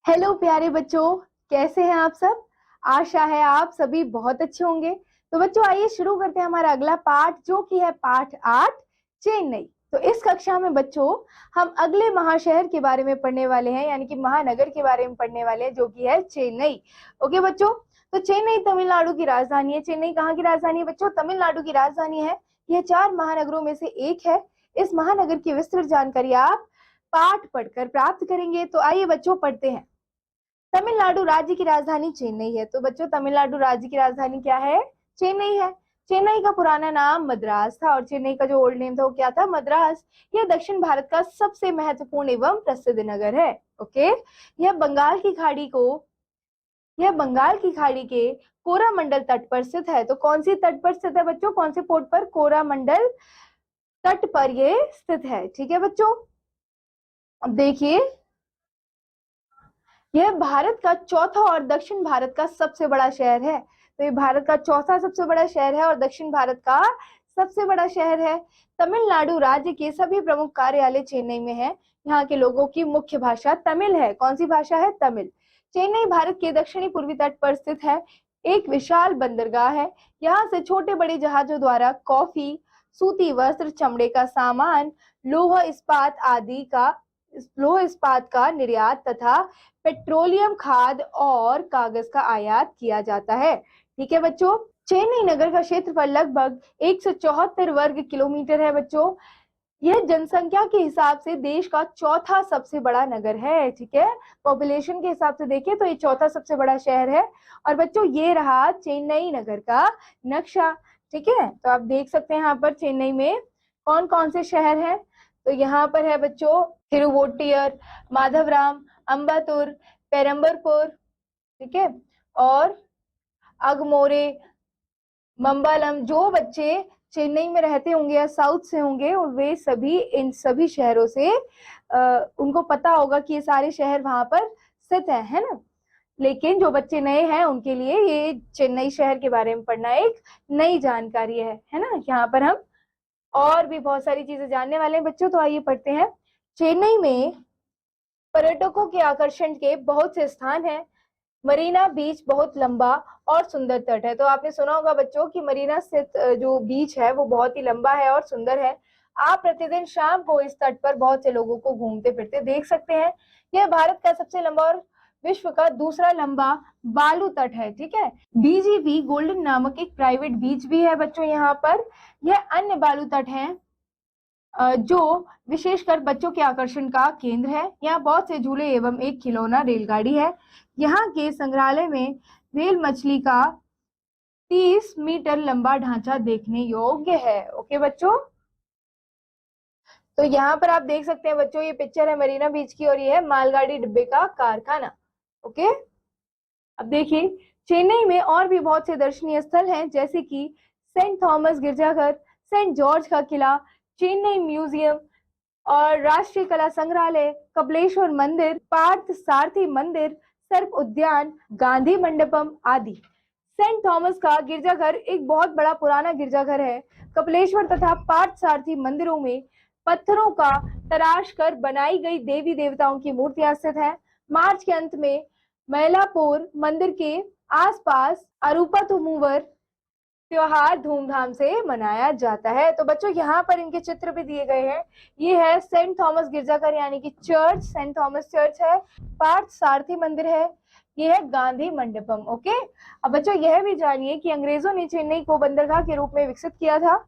Hello प्यारे बच्चों, कैसे हैं आप सब। आशा है आप सभी बहुत अच्छे होंगे। तो बच्चों आइए शुरू करते हैं हमारा अगला पाठ, जो कि है पाठ 8 चेन्नई। तो इस कक्षा में बच्चों हम अगले महाशहर के बारे में पढ़ने वाले हैं, यानी कि महानगर के बारे में पढ़ने वाले हैं, जो कि है चेन्नई। ओके बच्चों, तो चेन्नई तमिलनाडु की राजधानी है। चेन्नई कहाँ की राजधानी है बच्चों? तमिलनाडु की राजधानी है। यह 4 महानगरों में से एक है। इस महानगर की विस्तृत जानकारी आप पाठ पढ़कर प्राप्त करेंगे। तो आइए बच्चों पढ़ते हैं। तमिलनाडु राज्य की राजधानी चेन्नई है। तो बच्चों तमिलनाडु राज्य की राजधानी क्या है? चेन्नई है। चेन्नई का पुराना नाम मद्रास था और चेन्नई का जो ओल्ड नेम था वो क्या था? मद्रास। यह दक्षिण भारत का सबसे महत्वपूर्ण एवं प्रसिद्ध नगर है। ओके, यह बंगाल की खाड़ी को यह बंगाल की खाड़ी के कोरामंडल तट पर स्थित है। तो कौन सी तट पर स्थित है बच्चों? कौन से पोर्ट पर? कोरामंडल तट पर यह स्थित है। ठीक है बच्चों, अब देखिए, यह भारत का चौथा और दक्षिण भारत का सबसे बड़ा शहर है। तो ये भारत का चौथा सबसे बड़ा शहर है और दक्षिण भारत का सबसे बड़ा शहर है। तमिलनाडु राज्य के सभी प्रमुख कार्यालय चेन्नई में है। यहाँ के लोगों की मुख्य भाषा तमिल है। कौन सी भाषा है? तमिल। चेन्नई भारत के दक्षिणी पूर्वी तट पर स्थित है। एक विशाल बंदरगाह है। यहाँ से छोटे बड़े जहाजों द्वारा कॉफी, सूती वस्त्र, चमड़े का सामान, लोह इस्पात का निर्यात तथा पेट्रोलियम, खाद और कागज का आयात किया जाता है। ठीक है बच्चों, चेन्नई नगर का क्षेत्रफल लगभग 174 वर्ग किलोमीटर है। बच्चों यह जनसंख्या के हिसाब से देश का चौथा सबसे बड़ा नगर है। ठीक है, पॉपुलेशन के हिसाब से देखें तो ये चौथा सबसे बड़ा शहर है। और बच्चों ये रहा चेन्नई नगर का नक्शा। ठीक है, तो आप देख सकते हैं यहाँ पर चेन्नई में कौन कौन से शहर हैं। तो यहाँ पर है बच्चों थिरुवोट्टियर, माधवराम, अम्बातुर, पेरम्बरपुर, ठीक है, और अगमोरे, मंबालम। जो बच्चे चेन्नई में रहते होंगे या साउथ से होंगे और वे सभी इन सभी शहरों से उनको पता होगा कि ये सारे शहर वहां पर स्थित है ना। लेकिन जो बच्चे नए हैं उनके लिए ये चेन्नई शहर के बारे में पढ़ना एक नई जानकारी है ना। यहाँ पर हम और भी बहुत सारी चीजें जानने वाले हैं बच्चों। तो आइए पढ़ते हैं। चेन्नई में पर्यटकों के आकर्षण के बहुत से स्थान हैं। मरीना बीच बहुत लंबा और सुंदर तट है। तो आपने सुना होगा बच्चों कि मरीना स्थित जो बीच है वो बहुत ही लंबा है और सुंदर है। आप प्रतिदिन शाम को इस तट पर बहुत से लोगों को घूमते फिरते देख सकते हैं। यह भारत का सबसे लंबा और विश्व का दूसरा लंबा बालू तट है। ठीक है, बीजीबी गोल्डन नामक एक प्राइवेट बीच भी है बच्चों यहाँ पर। यह अन्य बालू तट है जो विशेषकर बच्चों के आकर्षण का केंद्र है। यहाँ बहुत से झूले एवं एक खिलौना रेलगाड़ी है। यहाँ के संग्रहालय में व्हेल मछली का 30 मीटर लंबा ढांचा देखने योग्य है। ओके बच्चों, तो यहाँ पर आप देख सकते हैं बच्चों, ये पिक्चर है मरीना बीच की और ये है मालगाड़ी डिब्बे का कारखाना। ओके, अब देखिए चेन्नई में और भी बहुत से दर्शनीय स्थल हैं, जैसे कि सेंट थॉमस गिरजाघर, सेंट जॉर्ज का किला, चेन्नई म्यूजियम और राष्ट्रीय कला संग्रहालय, कपिलेश्वर मंदिर, पार्थ सारथी मंदिर, सर्प उद्यान, गांधी मंडपम आदि। सेंट थॉमस का गिरजाघर एक बहुत बड़ा पुराना गिरजाघर है। कपिलेश्वर तथा पार्थ सारथी मंदिरों में पत्थरों का तराश कर बनाई गई देवी देवताओं की मूर्तियां स्थित है। मार्च के अंत में मैलापुर मंदिर के आसपास अरूपा तुमूवर त्योहार धूमधाम से मनाया जाता है। तो बच्चों यहाँ पर इनके चित्र भी दिए गए हैं। ये है सेंट थॉमस गिरजाघर यानी कि चर्च, सेंट थॉमस चर्च है। पार्थ सारथी मंदिर है। ये है गांधी मंडपम। ओके, अब बच्चों यह भी जानिए कि अंग्रेजों ने चेन्नई को बंदरगाह के रूप में विकसित किया था।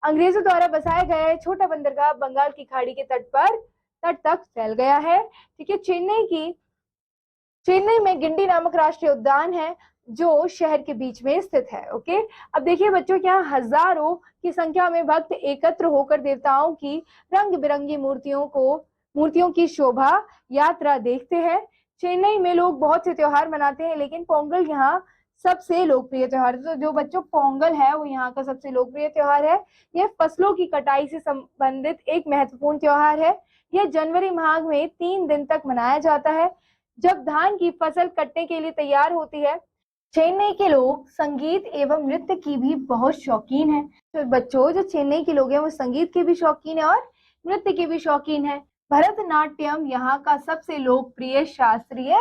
अंग्रेजों द्वारा बसाया गया है छोटा बंदरगाह बंगाल की खाड़ी के तट तक फैल गया है। ठीक है, चेन्नई में गिंडी नामक राष्ट्रीय उद्यान है जो शहर के बीच में स्थित है। ओके, अब देखिए बच्चों क्या हजारों की संख्या में भक्त एकत्र होकर देवताओं की रंग बिरंगी मूर्तियों की शोभा यात्रा देखते हैं। चेन्नई में लोग बहुत से त्योहार मनाते हैं, लेकिन पोंगल यहाँ सबसे लोकप्रिय त्योहार है। तो जो बच्चों पोंगल है वो यहाँ का सबसे लोकप्रिय त्योहार है। यह फसलों की कटाई से संबंधित एक महत्वपूर्ण त्योहार है। यह जनवरी माह में 3 दिन तक मनाया जाता है, जब धान की फसल कटने के लिए तैयार होती है। चेन्नई के लोग संगीत एवं नृत्य की भी बहुत शौकीन हैं। तो बच्चों जो चेन्नई के लोग हैं वो संगीत के भी शौकीन है और नृत्य के भी शौकीन है। भरतनाट्यम यहाँ का सबसे लोकप्रिय शास्त्रीय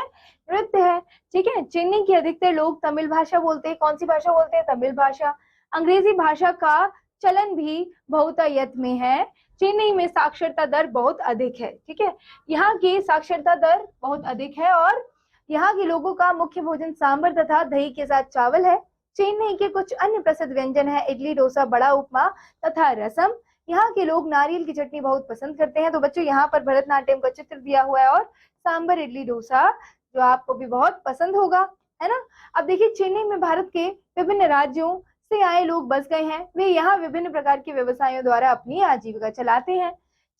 नृत्य है। ठीक है, चेन्नई के अधिकतर लोग तमिल भाषा बोलते हैं। कौन सी भाषा बोलते हैं? तमिल भाषा। अंग्रेजी भाषा का चलन भी बहुतायत में है। चेन्नई में साक्षरता दर बहुत अधिक है। ठीक है, यहाँ की साक्षरता दर बहुत अधिक है और यहाँ के लोगों का मुख्य भोजन सांभर तथा दही के साथ चावल है। चेन्नई के कुछ अन्य प्रसिद्ध व्यंजन है इडली, डोसा, बड़ा उपमा तथा रसम। यहाँ के लोग नारियल की चटनी बहुत पसंद करते हैं। तो बच्चों, यहाँ पर भरतनाट्यम का चित्र दिया हुआ है और सांबर, इडली, डोसा जो आपको भी बहुत पसंद होगा, है ना। अब देखिए, चेन्नई में भारत के विभिन्न राज्यों से आए लोग बस गए हैं। वे यहाँ विभिन्न प्रकार के व्यवसायों द्वारा अपनी आजीविका चलाते हैं।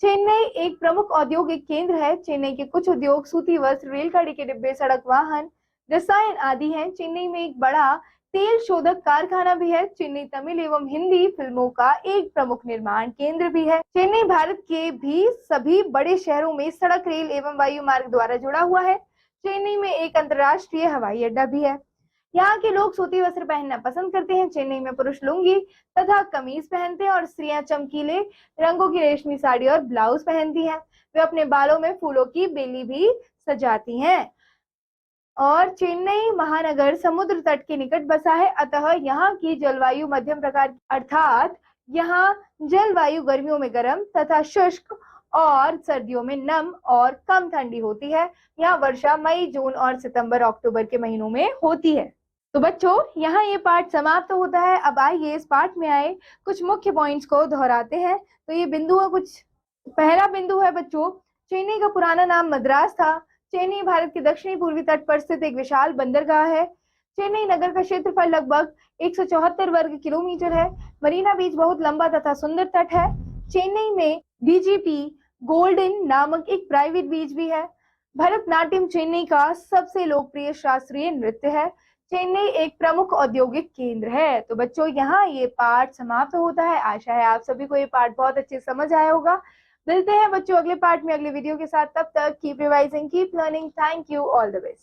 चेन्नई एक प्रमुख औद्योगिक केंद्र है। चेन्नई के कुछ उद्योग सूती वस्त्र, रेलगाड़ी के डिब्बे, सड़क वाहन, रसायन आदि हैं। चेन्नई में एक बड़ा तेल शोधक कारखाना भी है। चेन्नई तमिल एवं हिंदी फिल्मों का एक प्रमुख निर्माण केंद्र भी है। चेन्नई भारत के भी सभी बड़े शहरों में सड़क, रेल एवं वायु मार्ग द्वारा जुड़ा हुआ है। चेन्नई में एक अंतर्राष्ट्रीय हवाई अड्डा भी है। यहाँ के लोग सूती वस्त्र पहनना पसंद करते हैं। चेन्नई में पुरुष लुंगी तथा कमीज पहनते हैं और स्त्रियां चमकीले रंगों की रेशमी साड़ी और ब्लाउज पहनती हैं। वे अपने बालों में फूलों की बेली भी सजाती हैं। और चेन्नई महानगर समुद्र तट के निकट बसा है, अतः यहाँ की जलवायु मध्यम प्रकार की, अर्थात यहाँ जलवायु गर्मियों में गर्म तथा शुष्क और सर्दियों में नम और कम ठंडी होती है। यहाँ वर्षा मई, जून और सितंबर, अक्टूबर के महीनों में होती है। तो बच्चों, यहाँ ये पाठ समाप्त होता है। अब आइए इस पाठ में आए कुछ मुख्य पॉइंट्स को दोहराते हैं। तो ये बिंदु है कुछ। पहला बिंदु है बच्चों, चेन्नई का पुराना नाम मद्रास था। चेन्नई भारत के दक्षिणी पूर्वी तट पर स्थित एक विशाल बंदरगाह है। चेन्नई नगर का क्षेत्रफल लगभग 174 वर्ग किलोमीटर है। मरीना बीच बहुत लंबा तथा सुंदर तट है। चेन्नई में बीजीपी गोल्डन नामक एक प्राइवेट बीच भी है। भरतनाट्यम चेन्नई का सबसे लोकप्रिय शास्त्रीय नृत्य है। चेन्नई एक प्रमुख औद्योगिक केंद्र है। तो बच्चों, यहाँ ये पाठ समाप्त होता है। आशा है आप सभी को ये पाठ बहुत अच्छे से समझ आया होगा। मिलते हैं बच्चों अगले पार्ट में अगले वीडियो के साथ। तब तक keep revising, keep learning. Thank you, all the best.